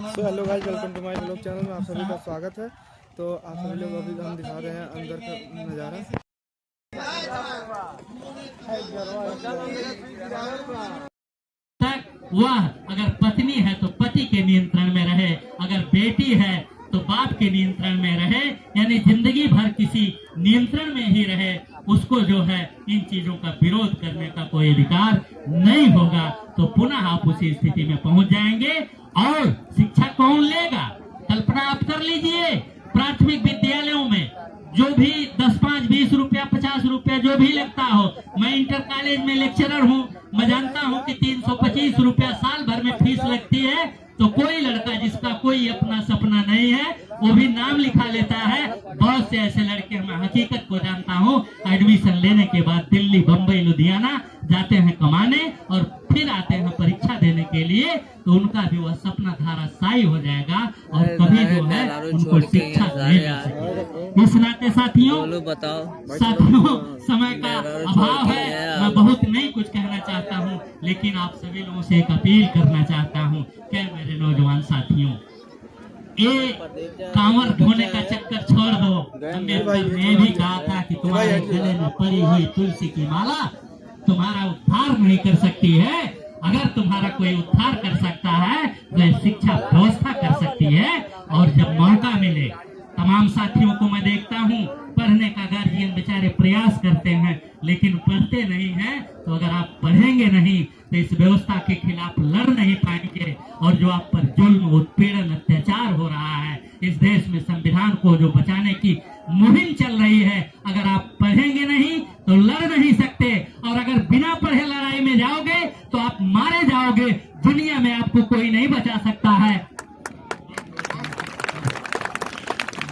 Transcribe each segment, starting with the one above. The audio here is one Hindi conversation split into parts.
Hello guys, welcome to my blog channel में आप सभी का स्वागत है। तो आप सभी लोग अभी हम दिखा रहे हैं अंदर का नज़ारा। वह अगर पत्नी है तो पति के नियंत्रण में रहे, अगर बेटी है तो बाप के नियंत्रण में रहे, यानी जिंदगी भर किसी नियंत्रण में ही रहे। उसको जो है इन चीजों का विरोध करने का कोई अधिकार नहीं होगा। तो पुनः आप उसी स्थिति में पहुंच जाएंगे। और शिक्षा कौन लेगा? कल्पना आप कर लीजिए, प्राथमिक विद्यालयों में जो भी 10, 5, 20 रुपया, 50 रुपया जो भी लगता हो, मैं इंटर कॉलेज में लेक्चरर हूँ, मैं जानता हूँ कि 325 रुपया साल भर में फीस लगती है। तो कोई लड़का जिसका कोई अपना सपना नहीं है वो भी नाम लिखा लेता है। बहुत से ऐसे लड़के मैं हकीकत को जानता हूँ, एडमिशन लेने के बाद दिल्ली, बम्बई, लुधियाना जाते हैं कमाने और फिर आते हैं परीक्षा देने के लिए। तो उनका भी वह सपना धराशायी हो जाएगा और कभी जो है उनको शिक्षा नहीं मिल सकेगी। इस नाते साथियों, समय का अभाव है, मैं बहुत नहीं कुछ कहना चाहता हूँ, लेकिन आप सभी लोगों से एक अपील करना चाहता हूँ कि मेरे नौजवान साथियों, ये कांवर ढोने का चक्कर छोड़ दो। अम्बेडकर ने भी कहा था कि तुम्हारे गले में पड़ी हुई तुलसी की माला तुम्हारा उद्धार नहीं कर सकती है। अगर तुम्हारा कोई उद्धार कर सकता है तो शिक्षा व्यवस्था कर सकती है। और जब मौका मिले, तमाम साथियों को मैं देखता हूँ पढ़ने का गार्जियन बेचारे प्रयास करते हैं लेकिन पढ़ते नहीं हैं। तो अगर आप पढ़ेंगे नहीं तो इस व्यवस्था के खिलाफ लड़ नहीं पाएंगे। और जो आप पर जुल्म, उत्पीड़न, अत्याचार हो रहा है, इस देश में संविधान को जो बचाने की मुहिम चल रही है, अगर आप पढ़ेंगे नहीं तो लड़ नहीं सकते। और अगर बिना पढ़े लड़ाई में जाओगे तो आप मारे जाओगे। दुनिया में आपको कोई नहीं बचा सकता है,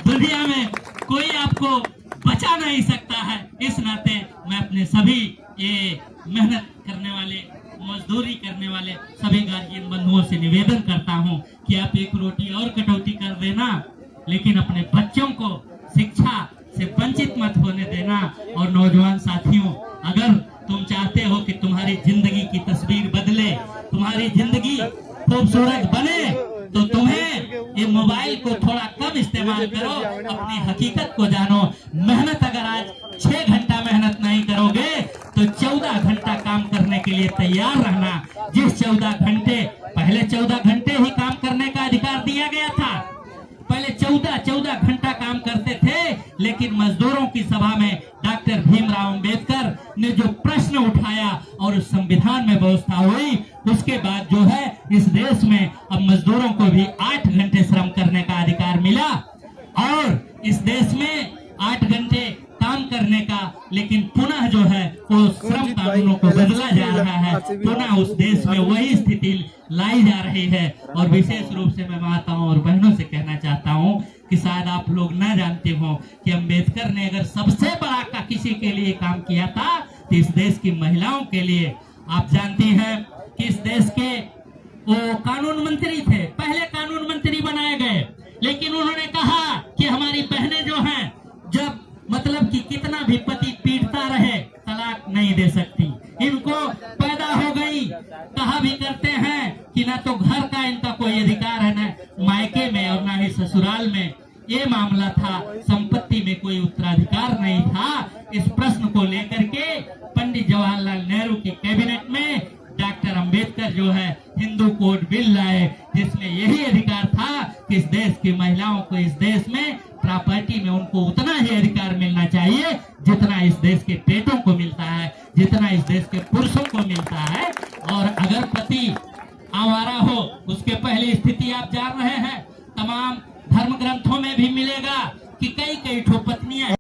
दुनिया में कोई आपको बचा नहीं सकता है। इस नाते मैं अपने सभी ये मेहनत करने वाले, मजदूरी करने वाले सभी गार्जियन बंधुओं से निवेदन करता हूं कि आप एक रोटी और कटौती कर देना, लेकिन अपने बच्चों को शिक्षा से वंचित मत होने देना। और नौजवान साथियों, अगर तुम चाहते हो कि तुम्हारी जिंदगी की तस्वीर बदले, तुम्हारी जिंदगी खूबसूरत बने, तो तुम्हें ये मोबाइल को थोड़ा कम इस्तेमाल करो, अपनी हकीकत को जानो। मेहनत अगर आज 6 घंटा मेहनत नहीं करोगे तो 14 घंटा काम करने के लिए तैयार रहना। जिस 14 घंटे, पहले 14 घंटे ही काम करने का अधिकार दिया गया था, पहले 14 घंटा काम करते थे। लेकिन मजदूरों की सभा में डॉक्टर भीमराव अंबेडकर ने जो प्रश्न उठाया और उस संविधान में व्यवस्था हुई, उसके बाद जो है इस देश में अब मजदूरों को भी 8 घंटे श्रम करने का अधिकार मिला। और इस देश में 8 घंटे काम करने का, लेकिन पुनः जो है वो श्रम कानूनों को बदला जा रहा है, पुनः उस देश में वही स्थिति लाई जा रही है। और विशेष रूप से मैं माताओं और बहनों से कहना चाहता हूँ कि शायद आप लोग न जानते हो कि अंबेडकर ने अगर सबसे बड़ा का किसी के लिए काम किया था तो इस देश की महिलाओं के लिए। आप जानती हैं कि इस देश के वो कानून मंत्री थे, पहले कानून मंत्री बनाए गए, लेकिन उन्होंने कहा कि हमारी बहनें जो हैं, जब मतलब कि कितना भी पति पीटता रहे, तलाक नहीं दे सकती। इनको पैदा हो गई, कहा भी करते हैं कि ना तो घर का इनका कोई अधिकार है, ना मायके में और ना ही ससुराल में। ये मामला था, संपत्ति में कोई उत्तराधिकार नहीं था। इस प्रश्न को लेकर के पंडित जवाहरलाल नेहरू की कैबिनेट में डॉक्टर अंबेडकर जो है हिंदू कोड बिल लाए, जिसमें यही अधिकार था कि इस देश की महिलाओं को, इस देश में प्रॉपर्टी में उनको उतना ही अधिकार मिलना चाहिए जितना इस देश के पेटों को मिलता है, जितना इस देश के पुरुषों को मिलता है। और अगर पति आवारा हो, उसके पहली स्थिति आप जान रहे हैं, तमाम धर्म ग्रंथों में भी मिलेगा कि कई ठो पत्नियां